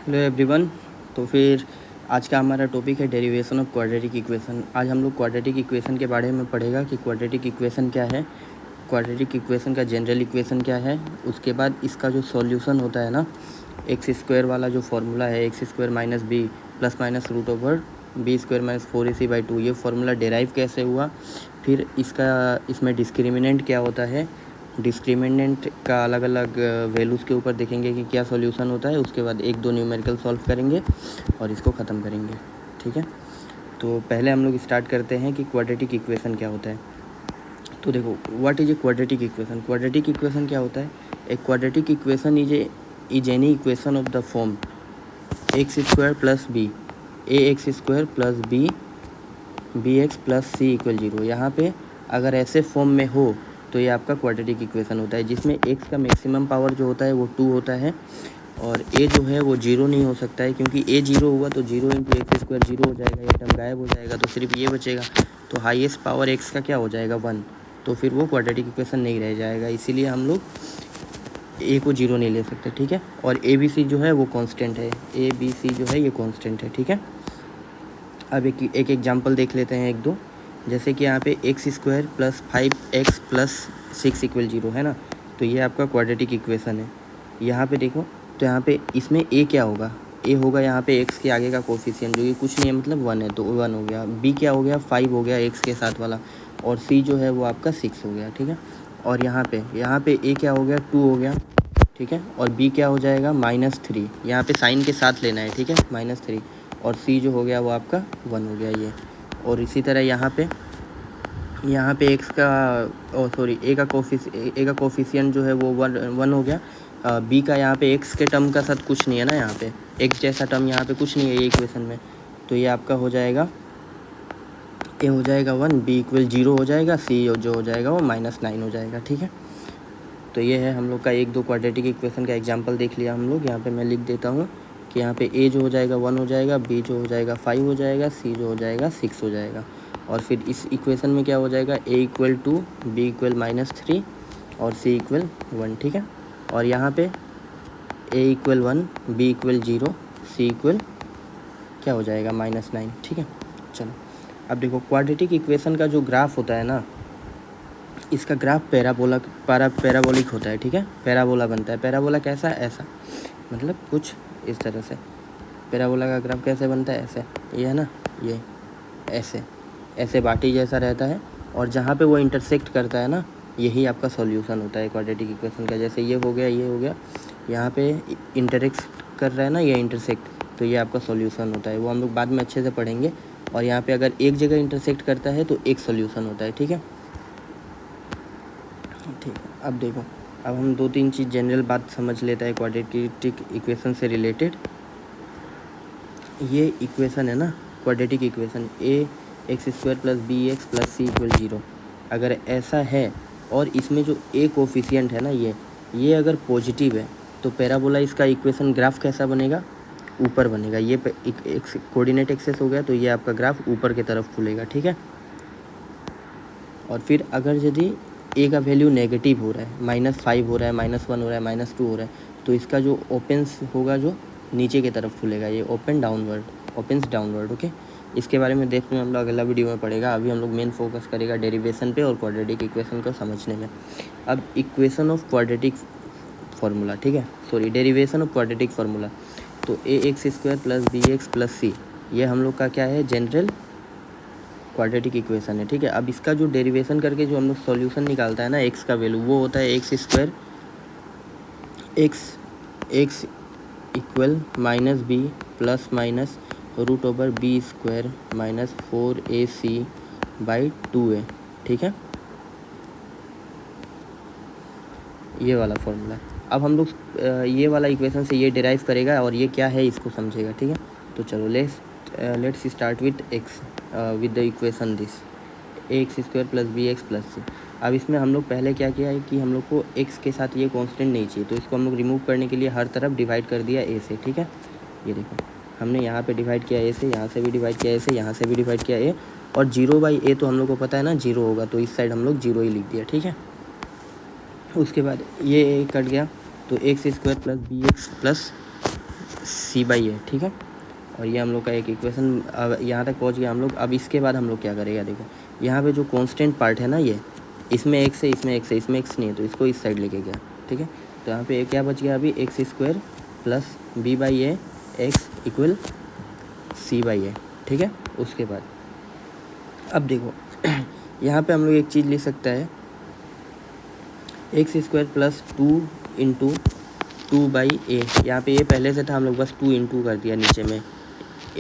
Hello everyone. तो फिर आज का हमारा टॉपिक है डेरिवेशन ऑफ क्वाड्रेटिक इक्वेशन। आज हम लोग क्वाड्रेटिक इक्वेशन के बारे में पढ़ेगा कि क्वाड्रेटिक इक्वेशन क्या है, क्वाड्रेटिक इक्वेशन का जनरल इक्वेशन क्या है, उसके बाद इसका जो सॉल्यूशन होता है ना, एक्स स्क्वायर वाला जो फार्मूला है, x square minus b plus minus root over b square minus 4ac/2, ये फार्मूला डेराइव कैसे हुआ, फिर इसमें डिस्क्रिमिनेंट क्या होता है, डिस्क्रिमिनेंट का अलग अलग वैल्यूज़ के ऊपर देखेंगे कि क्या सॉल्यूशन होता है। उसके बाद एक दो न्यूमेरिकल सॉल्व करेंगे और इसको ख़त्म करेंगे। ठीक है, तो पहले हम लोग स्टार्ट करते हैं कि क्वाड्रेटिक इक्वेशन क्या होता है। तो देखो, what is a quadratic equation. Quadratic equation क्या होता है? A quadratic equation is any equation of the form x square plus b a x square plus B x plus c equal 0। यहाँ पे अगर ऐसे फॉर्म में हो तो ये आपका क्वाड्रेटिक इक्वेशन होता है, जिसमें x का मैक्सिमम पावर जो होता है वो 2 होता है और a जो है वो 0 नहीं हो सकता है, क्योंकि a 0 हुआ तो 0 इंटू एक्स स्क्वायर 0 हो जाएगा, ये टर्म गायब हो जाएगा, तो सिर्फ ये बचेगा। तो हाईएस्ट पावर x का क्या हो जाएगा 1, तो फिर वो क्वाड्रेटिक इक्वेशन नहीं रह जाएगा, इसीलिए हम लोग a को 0 नहीं ले सकते। ठीक है, और ए बी सी जो है वो कॉन्स्टेंट है, ए बी सी जो है ये कॉन्स्टेंट है। ठीक है, अब एक एग्जाम्पल देख लेते हैं, एक दो। जैसे कि यहाँ पे x square plus 5x plus 6 equal 0 है ना, तो ये आपका क्वाड्रेटिक इक्वेशन है। यहाँ पे देखो, तो यहाँ पे इसमें a क्या होगा, a होगा यहाँ पे x के आगे का कोफिशिएंट, जो कि कुछ नहीं है, मतलब 1 है, तो 1 हो गया। b क्या हो गया, 5 हो गया x के साथ वाला, और c जो है वो आपका 6 हो गया। ठीक है, और यहाँ पे a क्या हो गया, 2 हो गया। ठीक है, और b क्या हो जाएगा, -3, यहाँ पे साइन के साथ लेना है। ठीक है, -3, और c जो हो गया वो आपका 1 हो गया ये। और इसी तरह यहाँ पे x का a का कोफिशिएंट जो है वो 1 हो गया। b का यहाँ पे x के टर्म का साथ कुछ नहीं है ना, यहाँ पे x जैसा टर्म यहाँ पे कुछ नहीं है ये इक्वेशन में, तो ये आपका हो जाएगा a हो जाएगा 1, b इक्वल 0 हो जाएगा, c जो हो जाएगा वो -9 हो जाएगा। ठीक है, तो ये है हम लोग का एक दो क्वाड्रेटिक इक्वेशन का एग्जांपल देख लिया हम लोग। यहाँ पे मैं लिख देता हूँ कि यहाँ पे a जो हो जाएगा 1 हो जाएगा, b जो हो जाएगा 5 हो जाएगा, c जो हो जाएगा 6 हो जाएगा। और फिर इस इक्वेशन में क्या हो जाएगा, a इक्वल 2, b इक्वल -3 और c इक्वल 1। ठीक है, और यहाँ पे a equal 1, b equal 0, c equal क्या हो जाएगा, -9। ठीक है, चलो अब देखो, क्वाड्रेटिक इक्वेशन का जो ग्राफ होता है ना, इसका ग्राफ पैराबोलिक होता है। ठीक है, पैराबोला बनता है। पैराबोला कैसा, ऐसा, मतलब कुछ इस तरह से। पैराबोला का ग्राफ कैसे बनता है, ऐसे, ये है ना, ये ऐसे बाटी जैसा रहता है, और जहाँ पे वो इंटरसेक्ट करता है ना, यही आपका सॉल्यूशन होता है क्वाड्रेटिक इक्वेशन का। जैसे ये हो गया, यहाँ पे इंटरेक्ट कर रहा है ना, ये इंटरसेक्ट, तो ये आपका सॉल्यूशन होता है। वो हम लोग बाद में अच्छे से पढ़ेंगे। और यहाँ पे अगर एक जगह इंटरसेक्ट करता है तो एक सॉल्यूशन होता है। ठीक है, अब देखो, अब हम 2-3 चीज़ जनरल बात समझ लेते हैं क्वाड्रेटिक इक्वेशन से रिलेटेड। ये इक्वेशन है ना, quadratic equation, a x square plus B x plus c equal 0, अगर ऐसा है और इसमें जो a कोफिशिएंट है ना, ये अगर पॉजिटिव है, तो पैराबोला इसका इक्वेशन ग्राफ कैसा बनेगा, ऊपर बनेगा। ये कोऑर्डिनेट एक्सेस हो गया, तो ये आपका ग्राफ ऊपर की तरफ खुलेगा। ठीक है, और फिर अगर यदि a का वैल्यू नेगेटिव हो रहा है, -5 हो रहा है, -1 हो रहा है, -2 हो रहा है, तो इसका जो ओपेंस होगा जो नीचे की तरफ खुलेगा, ये ओपेंस डाउनवर्ड। ओके, इसके बारे में देखते हैं हम लोग अगला वीडियो में पढ़ेगा। अभी हम लोग मेन फोकस करेगा डेरिवेशन पे और क्वाड्रेटिक इक्वेशन को समझने में। अब इक्वेशन ऑफ क्वाड्रेटिक फार्मूला, ठीक है, sorry, derivation of quadratic formula. तो a x square plus B x plus C, ये हम लोग का क्या है, जनरल क्वाड्रेटिक इक्वेशन है। ठीक है, अब इसका जो डेरिवेशन करके जो हम लोग सॉल्यूशन निकालता है ना, x का वैल्यू, वो होता है x square x equal -b plus minus root over b square minus 4ac/2a। ठीक है, ये वाला फॉर्मूला। अब हम लोग ये वाला इक्वेशन से ये डिराइव करेगा और ये क्या है इसको समझेगा। ठीक है, तो चलो let's start with x with the equation this X square plus B x plus C. अब इसमें हम लोग पहले क्या किया है कि हम लोग को x के साथ ये कांस्टेंट नहीं चाहिए, तो इसको हम लोग रिमूव करने के लिए हर तरफ डिवाइड कर दिया a से। ठीक है, ये देखो, हमने यहाँ पे डिवाइड किया a से, यहाँ से भी डिवाइड किया a से, यहाँ से भी डिवाइड किया a, और 0/a तो हम लोग को पता है ना 0 होगा, तो इस साइड हम लोग 0 ही लिख दिया। ठीक है, उसके बाद ये a कट गया, तो X square plus B x plus C by A, ठीक है। और ये हम लोग का एक इक्वेशन अब यहाँ तक पहुँच गया हम लोग। अब इसके बाद हम लोग क्या करेगा, देखो यहाँ पे जो कांस्टेंट पार्ट है ना, ये इसमें एक्स है, इसमें एक्स है, इसमें एक्स नहीं है, तो इसको इस साइड लेके गया, ठीक है। तो यहाँ पे क्या बच गया अभी, X square plus B by A X equal C by A, ठीक है। उसके बाद अब देखो यहाँ पे हम लोग एक चीज़ लिख सकता है, x square plus 2 into 2 by A. यहाँ पे ये पहले से था, हम लोग बस 2 इंटू कर दिया नीचे में,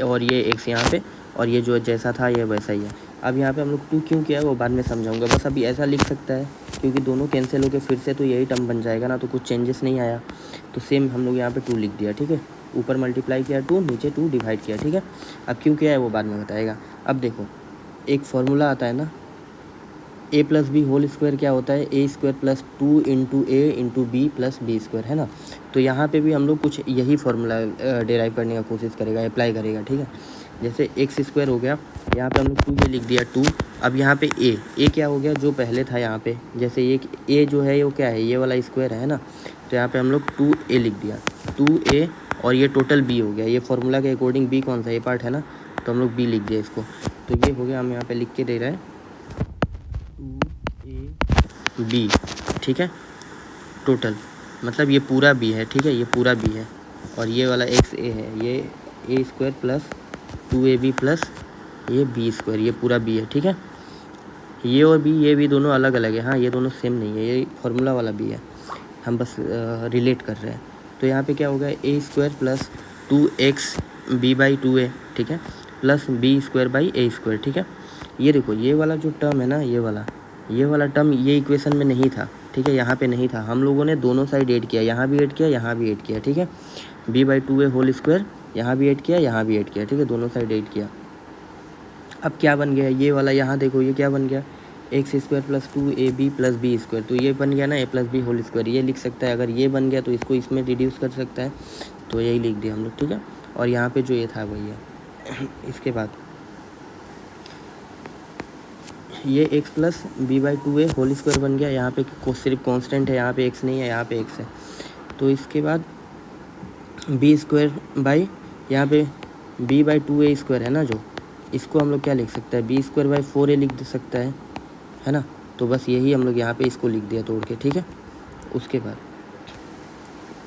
और ये एक्स यहाँ पे, और ये जो जैसा था ये वैसा ही है। अब यहाँ पे हम लोग 2 क्यों किया है वो बाद में समझाऊंगा, बस अभी ऐसा लिख सकता है क्योंकि दोनों कैंसिल होकर फिर से तो यही टर्म बन जाएगा ना, तो कुछ चेंजेस नहीं आया, तो सेम हम लोग यहाँ पे 2 लिख दिया, ठीक है। ऊपर मल्टीप्लाई किया 2, नीचे 2 डिवाइड किया, ठीक है। अब क्यों किया है वो बाद में बताएगा। अब देखो एक फार्मूला आता है ना, A plus B whole square क्या होता है, A square plus 2 into A into B plus B square, है ना। तो यहाँ पे भी हम लोग कुछ यही फार्मूला डिराइव करने का कोशिश करेगा, अप्लाई करेगा, ठीक है। जैसे एक्स स्क्वायर हो गया, यहाँ पे हम लोग 2 ये लिख दिया 2। अब यहाँ पे ए क्या हो गया, जो पहले था यहाँ पे, जैसे ये ए जो है वो क्या है, ये वाला स्क्वायर है ना, तो यहाँ पे हम लोग 2a लिख दिया, 2a, और ये टोटल b हो गया। ये फार्मूला के अकॉर्डिंग b कौन सा, ये पार्ट है ना, तो हम लोग b लिख दिया इसको। तो ये हो गया, हम यहाँ पे लिख के दे रहे हैं 2ab, ठीक है। टोटल मतलब ये पूरा b है, ठीक है, ये पूरा b है, और ये वाला xa है, ये a square plus 2ab plus ये b स्क्वायर, ये पूरा b है, ठीक है। ये और b, ये भी दोनों अलग अलग है, हाँ ये दोनों सेम नहीं है, ये फार्मूला वाला b है, हम बस रिलेट कर रहे हैं। तो यहाँ पे क्या होगा, a square plus 2x b by 2a, ठीक है, plus b square by a square, ठीक है। ये देखो ये वाला जो टर्म है ना, ये वाला टर्म ये इक्वेशन में नहीं था, ठीक है, यहाँ पे नहीं था, हम लोगों ने दोनों साइड ऐड किया, यहाँ भी ऐड किया, यहाँ भी ऐड किया, ठीक है। b by 2a whole square यहाँ भी ऐड किया, यहाँ भी ऐड किया, ठीक है, दोनों साइड ऐड किया। अब क्या बन गया ये वाला, यहाँ देखो ये क्या बन गया, x square plus 2ab plus B square, तो ये बन गया ना a plus B whole square, ये लिख सकता है। अगर ये बन गया तो इसको इसमें रिड्यूस कर सकता है, तो यही लिख दिया हम लोग, ठीक है। और यहाँ पे जो ये था वही है। इसके बाद ये x plus B by 2a whole square बन गया, यहाँ पे सिर्फ कांस्टेंट है, यहाँ पे x नहीं है, यहाँ पे x है। तो इसके बाद बी स्क्वायर बाई यहाँ पे b बाई 2a स्क्वायर है ना, जो इसको हम लोग क्या लिख सकते हैं, बी स्क्वायर बाई 4a लिख सकता है ना। तो बस यही हम लोग यहाँ पे इसको लिख दिया तोड़ के, ठीक है। उसके बाद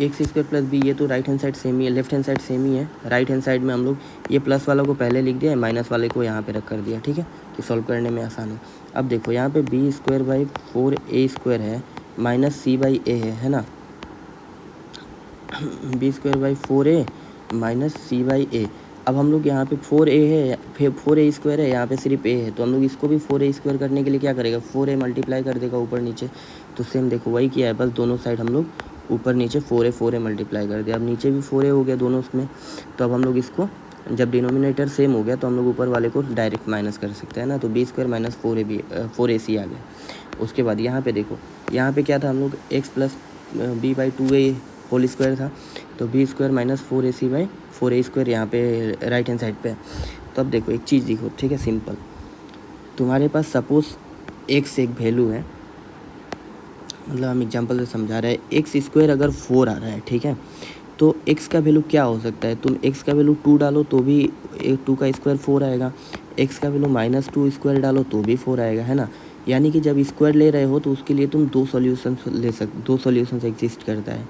एक्स स्क्वायर प्लस बी, ये तो राइट हैंड साइड सेम ही है, लेफ्ट हैंड साइड सेम ही है। राइट हैंड साइड में हम लोग ये प्लस वाला को पहले लिख दिया, माइनस वाले को यहाँ पे रख कर दिया, ठीक है, कि सॉल्व करने में आसानी। अब देखो यहाँ पे B square by 4a square है माइनस सी बाई ए है ना, B square by 4a minus C by A. अब हम लोग यहाँ पे 4a है, फिर 4a स्क्वायर है, यहाँ पे सिर्फ a है, तो हम लोग इसको भी 4a स्क्वायर करने के लिए क्या करेगा, 4a मल्टीप्लाई कर देगा ऊपर नीचे। तो सेम देखो वही किया है, बस दोनों साइड हम लोग ऊपर नीचे 4a मल्टीप्लाई कर दिया। अब नीचे भी 4a हो गया दोनों उसमें, तो अब हम लोग इसको जब डिनोमिनेटर सेम हो गया तो हम लोग ऊपर वाले को डायरेक्ट माइनस कर सकते हैं ना, तो बी स्क्वायर माइनस 4ac आ गया। उसके बाद यहाँ पे देखो, यहाँ पे क्या था, हम लोग x plus B by 2a whole square था, तो b square minus 4ac by 4a square यहाँ पे राइट हैंड साइड पे। तो अब देखो एक चीज़ देखो, ठीक है, सिंपल, तुम्हारे पास सपोज एक्स एक वैल्यू है, मतलब हम एग्जांपल से समझा रहे हैं, एक्स स्क्वायर अगर 4 आ रहा है, ठीक है, तो एक्स का वैल्यू क्या हो सकता है, तुम एक्स का वैल्यू 2 डालो तो भी 2 का स्क्वायर 4 आएगा, एक्स का वैल्यू माइनस 2 स्क्वायर डालो तो भी 4 आएगा, है ना। यानी कि जब स्क्वायर ले रहे हो तो उसके लिए तुम दो सॉल्यूशन एग्जिस्ट करता है।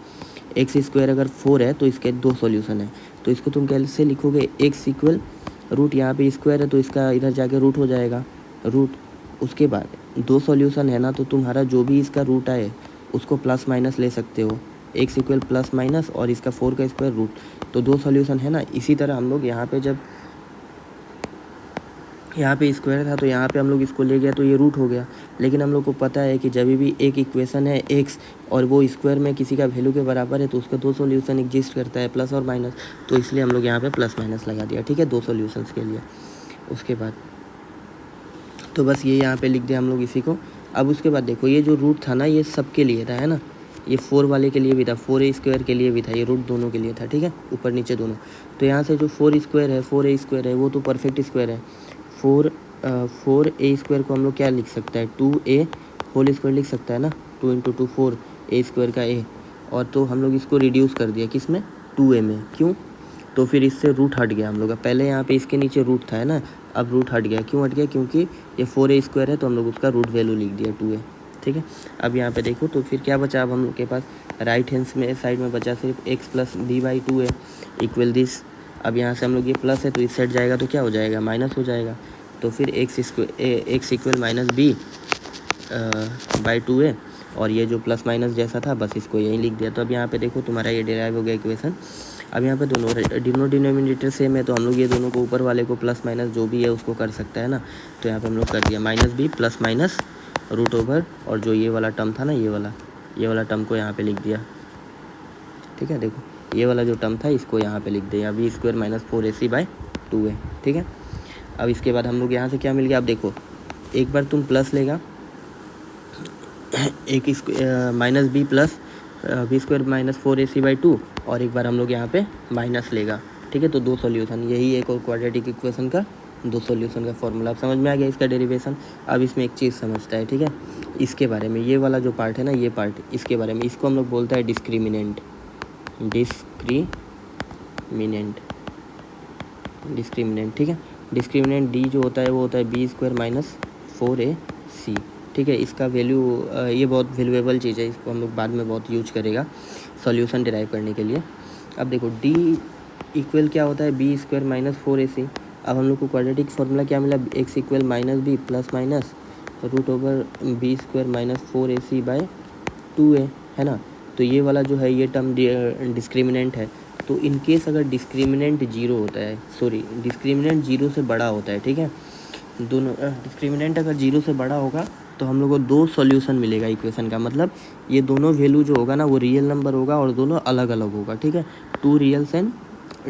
एक्स स्क्वायर अगर 4 है तो इसके 2 सॉल्यूशन है, तो इसको तुम कैसे लिखोगे, एक्स इक्वल रूट, यहाँ पे स्क्वायर है तो इसका इधर जाके रूट हो जाएगा, रूट। उसके बाद 2 सॉल्यूशन है ना, तो तुम्हारा जो भी इसका रूट आए उसको प्लस माइनस ले सकते हो, एक्स इक्वल प्लस माइनस और इसका 4 का स्क्वायर रूट, तो 2 सॉल्यूशन है ना। इसी तरह हम लोग यहाँ पे जब यहाँ पे स्क्वायर था तो यहाँ पे हम लोग इसको ले गया तो ये रूट हो गया, लेकिन हम लोग को पता है कि जब भी एक इक्वेशन है एक्स और वो स्क्वायर में किसी का वैल्यू के बराबर है तो उसका 2 सॉल्यूशन एग्जिस्ट करता है, प्लस और माइनस, तो इसलिए हम लोग यहाँ पे प्लस माइनस लगा दिया, ठीक है, 2 सॉल्यूशंस के लिए। उसके बाद तो बस ये यहाँ पे लिख दिया हम लोग इसी को। अब उसके बाद देखो ये जो रूट था ना, ये सबके लिए था, है ना, ये 4 वाले के लिए भी था, 4a स्क्वायर के लिए भी था, ये रूट दोनों के लिए था, ठीक है, ऊपर नीचे दोनों। तो यहाँ से जो 4 स्क्वायर है, 4a स्क्वायर है, वो तो परफेक्ट स्क्वायर है। 4a स्क्वायर को हम लोग क्या लिख सकता है, 2a होल स्क्वायर लिख सकता है ना, 2 इंटू 4 a स्क्वायर का a, और तो हम लोग इसको रिड्यूस कर दिया किस में, 2a में। क्यों, तो फिर इससे रूट हट गया हम लोग का। पहले यहाँ पे इसके नीचे रूट था है ना, अब रूट हट गया। क्यों हट गया? क्योंकि ये 4a² है तो हम लोग उसका रूट वैल्यू लिख दिया 2a। ठीक है, अब यहाँ पे देखो तो फिर क्या बचा अब हम लोग के पास, राइट हैंड में साइड में बचा सिर्फ x plus b by 2a equal this. अब यहाँ से हम लोग ये प्लस है तो इस साइड जाएगा तो क्या हो जाएगा? माइनस हो जाएगा। तो फिर x equal minus b by 2a, और ये जो प्लस माइनस जैसा था बस इसको यहीं लिख दिया। तो अब यहाँ पे देखो तुम्हारा ये डिराइव हो गया इक्वेशन। अब यहाँ पे दोनों डिनोमिनेटर सेम है तो हम लोग ये दोनों को ऊपर वाले को प्लस माइनस जो भी है उसको कर सकता है ना। तो यहाँ पे हम लोग कर दिया minus b plus minus root over, और जो ये वाला टर्म था ना ये वाला टर्म को यहाँ पे लिख दिया। ठीक है, देखो ये वाला जो टर्म था इसको यहाँ पे लिख दिया, B square minus 4ac by 2a। ठीक है, अब इसके बाद हम लोग यहाँ से क्या मिल गया? अब देखो एक बार तुम प्लस लेगा एक minus b plus B square minus 4ac by 2, और एक बार हम लोग यहाँ पे माइनस लेगा। ठीक है, तो दो सॉल्यूशन, यही एक और क्वाड्रेटिक इक्वेशन का दो सॉल्यूशन का फॉर्मूला। आप समझ में आ गया इसका डेरिवेशन। अब इसमें एक चीज़ समझता है, ठीक है, इसके बारे में, ये वाला जो पार्ट है ना ये पार्ट, इसके बारे में, इसको हम लोग बोलता है डिस्क्रिमिनेंट। ठीक है, डिस्क्रिमिनेंट डी जो होता है वो होता है बी स्क्वायर माइनस 4ac। ठीक है, इसका वैल्यू ये बहुत वैल्यूएबल चीज़ है, इसको हम लोग बाद में बहुत यूज करेगा सॉल्यूशन डिराइव करने के लिए। अब देखो डी इक्वल क्या होता है? B square minus 4ac। अब हम लोग को क्वाड्रेटिक फार्मूला क्या मिला? X equal minus b plus minus root over b square minus 4ac by 2a, है ना। तो ये वाला जो है ये टर्म डिस्क्रिमिनेंट है। तो इन केस अगर डिस्क्रिमिनेंट जीरो होता है, डिस्क्रिमिनेंट जीरो से बड़ा होता है, ठीक है, दोनों डिस्क्रिमिनेंट अगर जीरो से बड़ा होगा तो हम लोग को दो सॉल्यूशन मिलेगा इक्वेशन का। मतलब ये दोनों वैल्यू जो होगा ना वो रियल नंबर होगा और दोनों अलग अलग होगा। ठीक है, two reals and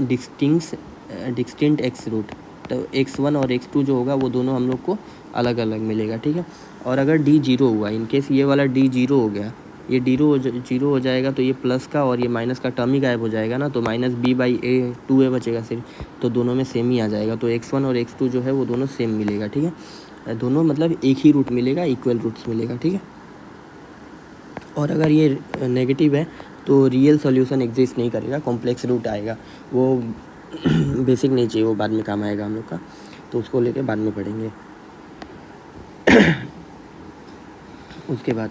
distinct X root. तो x1 और x2 जो होगा वो दोनों हम लोग को अलग अलग मिलेगा। ठीक है, और अगर डी जीरो हुआ, इनकेस ये वाला डी जीरो हो गया, ये जीरो हो जाएगा तो ये प्लस का और ये माइनस का टर्म ही गायब हो जाएगा ना। तो minus b by A 2a बचेगा सिर्फ, तो दोनों में सेम ही आ जाएगा। तो x1 और x2 जो है वो दोनों सेम मिलेगा। ठीक है, दोनों मतलब एक ही रूट मिलेगा, इक्वल रूट्स मिलेगा। ठीक है, और अगर ये नेगेटिव है तो रियल सॉल्यूशन एग्जिस्ट नहीं करेगा, कॉम्प्लेक्स रूट आएगा। वो बेसिक नहीं चाहिए, वो बाद में काम आएगा हम लोग का, तो उसको लेके बाद में पढ़ेंगे। उसके बाद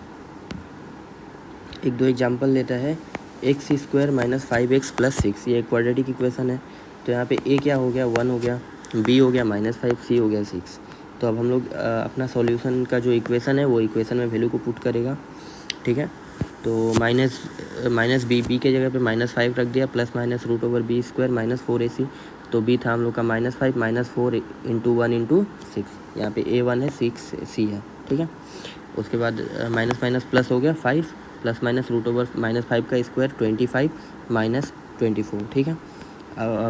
एक दो एग्जांपल लेता है। X square minus 5x plus 6, ये एक क्वाड्रेटिक इक्वेशन है। तो यहाँ पे ए क्या हो गया? 1 हो गया, बी हो गया -5, सी हो गया 6। तो अब हम लोग अपना सॉल्यूशन का जो इक्वेशन है वो इक्वेशन में वैल्यू को पुट करेगा। ठीक है, तो माइनस बी के जगह पे -5 रख दिया, plus minus root over b square minus 4ac। तो बी था हम लोग का -5 माइनस 4 इंटू 1 इंटू 6, यहाँ पे a1 है 6c है। ठीक है, उसके बाद माइनस माइनस प्लस हो गया 5 प्लस माइनस रूट ओवर -5 का स्क्वायर 25 माइनस 24। ठीक है,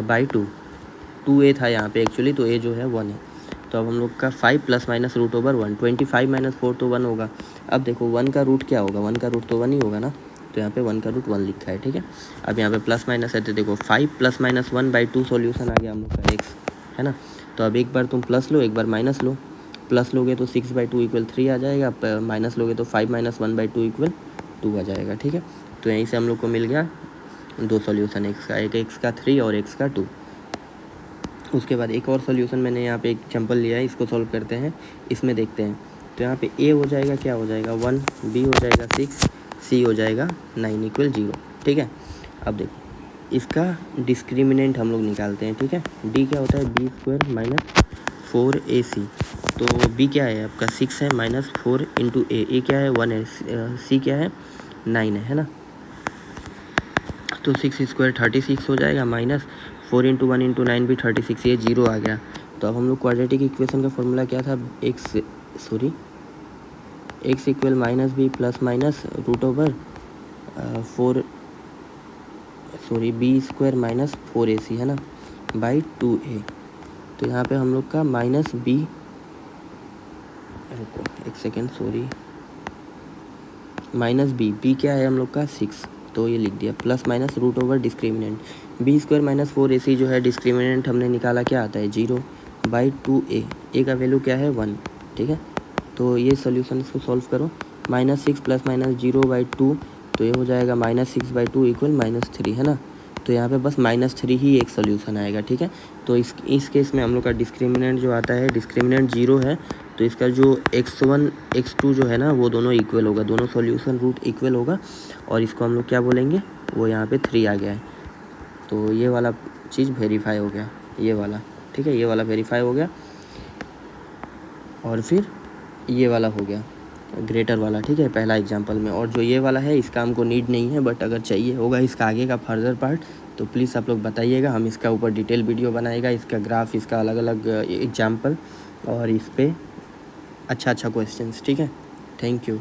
बाई 2a था यहाँ पे एक्चुअली, तो a जो है 1 है। तो अब हम लोग का 5 प्लस माइनस रूट ओवर 1, 25 माइनस 4 तो 1 होगा। अब देखो 1 का रूट क्या होगा? 1 का रूट तो 1 ही होगा ना, तो यहाँ पे 1 का रूट 1 लिखा है। ठीक है, अब यहाँ पे प्लस माइनस है तो देखो 5 प्लस माइनस 1 बाई 2 सॉल्यूशन आ गया हम लोग का x, है ना। तो अब एक बार तुम प्लस लो, एक बार माइनस लो। प्लस लोगे तो 6 बाई 2 इक्वल 3 आ जाएगा, माइनस लोगे तो 5 माइनस 1 बाई 2 इक्वल 2 आ जाएगा। ठीक है, तो यहीं से हम लोग को मिल गया दो सॉल्यूशन, एक्स का एक, एक्स का 3 और एक्स का 2। उसके बाद एक और सॉल्यूशन मैंने यहाँ पे एक एग्जांपल लिया है, इसको सॉल्व करते हैं, इसमें देखते हैं। तो यहाँ पे a हो जाएगा, क्या हो जाएगा 1, b हो जाएगा 6, c हो जाएगा 9 इक्वल 0। ठीक है, अब देखो इसका डिस्क्रिमिनेंट हम लोग निकालते हैं। ठीक है, d क्या होता है? B square minus 4ac। तो b क्या है आपका? 6 है, माइनस 4 इंटू a क्या है? 1 है, c क्या है? 9 है ना। तो 6 स्क्वायर 36 हो जाएगा, माइनस 4 इंटू 1 इंटू 9 भी 36, ये 0 आ गया। तो अब हम लोग क्वाड्रेटिक इक्वेशन का फॉर्मूला क्या था? X equal minus b plus minus root over b square minus 4ac, है ना, बाई 2a। तो यहाँ पे हम लोग का माइनस बी, रुको एक सेकेंड, माइनस बी क्या है हम लोग का? 6, तो ये लिख दिया, plus minus root over discriminant b square minus 4ac जो है डिस्क्रिमिनेंट हमने निकाला, क्या आता है? 0 बाई 2a। ए का वैल्यू क्या है? 1। ठीक है, तो ये सोल्यूशन, इसको सॉल्व करो। -6 प्लस माइनस 0 बाई 2, तो ये हो जाएगा -6 बाई 2 इक्वल -3, है ना। तो यहाँ पे बस -3 ही एक सोल्यूशन आएगा, ठीक है। तो इस केस में हम लोग का डिस्क्रिमिनेंट जो आता है, डिस्क्रिमिनेंट 0 है, तो इसका जो x1 x2 जो है ना वो दोनों इक्वल होगा, दोनों सॉल्यूशन रूट इक्वल होगा, और इसको हम लोग क्या बोलेंगे, वो यहाँ पे 3 आ गया है। तो ये वाला चीज़ वेरीफाई हो गया, ये वाला, ठीक है, ये वाला वेरीफाई हो गया। और फिर ये वाला हो गया ग्रेटर वाला, ठीक है, पहला एग्जांपल में। और जो ये वाला है इसका हमको नीड नहीं है, बट अगर चाहिए होगा इसका आगे का फर्दर पार्ट तो प्लीज़ आप लोग बताइएगा, हम इसका ऊपर डिटेल वीडियो बनाएगा, इसका ग्राफ, इसका अलग अलग एग्जाम्पल, और इस पर अच्छा क्वेश्चंस, ठीक है। Thank you.